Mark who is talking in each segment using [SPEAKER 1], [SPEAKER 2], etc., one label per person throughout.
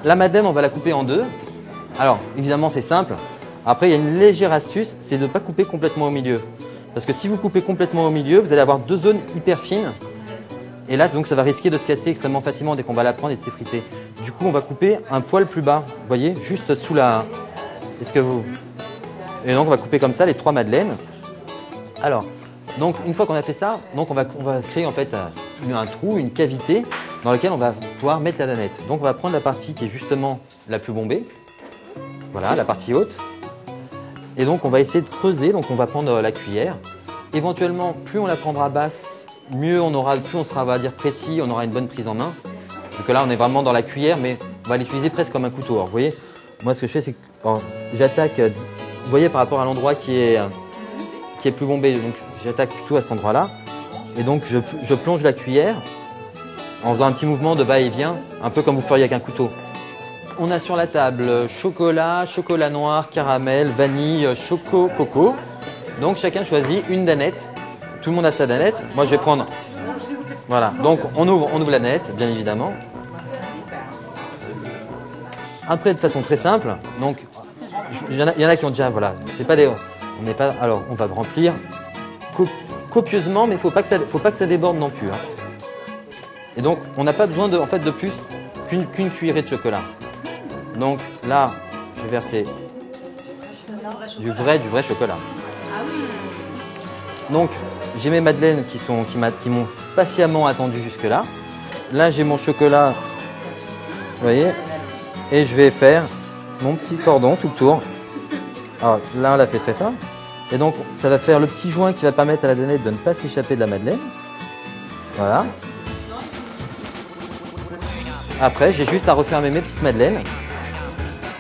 [SPEAKER 1] la madeleine, on va la couper en deux. Alors, évidemment, c'est simple. Après, il y a une légère astuce, c'est de ne pas couper complètement au milieu. Parce que si vous coupez complètement au milieu, vous allez avoir deux zones hyper fines. Et là, donc, ça va risquer de se casser extrêmement facilement dès qu'on va la prendre et de s'effriter. Du coup, on va couper un poil plus bas. Vous voyez, juste sous la... Est-ce que vous... Et donc, on va couper comme ça les trois madeleines. Alors, donc, une fois qu'on a fait ça, donc on va créer en fait un trou, une cavité dans laquelle on va pouvoir mettre la danette. Donc, on va prendre la partie qui est justement la plus bombée. Voilà, la partie haute. Et donc, on va essayer de creuser. Donc, on va prendre la cuillère. Éventuellement, plus on la prendra basse, mieux on aura, plus on sera, on va dire, précis, on aura une bonne prise en main. Donc là, on est vraiment dans la cuillère, mais on va l'utiliser presque comme un couteau. Alors, vous voyez, moi, ce que je fais, c'est que j'attaque, vous voyez, par rapport à l'endroit qui est plus bombé. Donc, j'attaque plutôt à cet endroit-là. Et donc, je plonge la cuillère en faisant un petit mouvement de va-et-vient, un peu comme vous feriez avec un couteau. On a sur la table chocolat, chocolat noir, caramel, vanille, choco, coco. Donc, chacun choisit une danette. Tout le monde a sa danette. Moi, je vais prendre... Voilà. Donc, on ouvre la danette, bien évidemment. Après, de façon très simple. Donc, il y en a qui ont déjà... Voilà. C'est pas des... On n'est pas... Alors, on va remplir copieusement, mais il ne faut pas que ça déborde non plus. Hein. Et donc, on n'a pas besoin de plus qu'une cuillerée de chocolat. Donc là, je vais verser du vrai chocolat. Donc, j'ai mes madeleines qui m'ont patiemment attendu jusque-là. Là, j'ai mon chocolat, vous voyez, et je vais faire mon petit cordon tout le tour. Alors là, on l'a fait très fin. Et donc, ça va faire le petit joint qui va permettre à la danette de ne pas s'échapper de la madeleine. Voilà. Après, j'ai juste à refermer mes petites madeleines.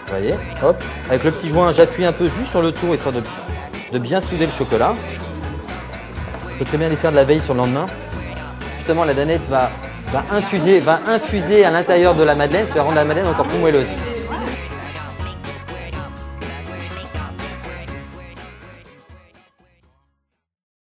[SPEAKER 1] Vous voyez, hop. Avec le petit joint, j'appuie un peu juste sur le tour, histoire de bien souder le chocolat. Je peux très bien les faire de la veille sur le lendemain. Justement, la danette va infuser à l'intérieur de la madeleine, ça va rendre la madeleine encore plus moelleuse.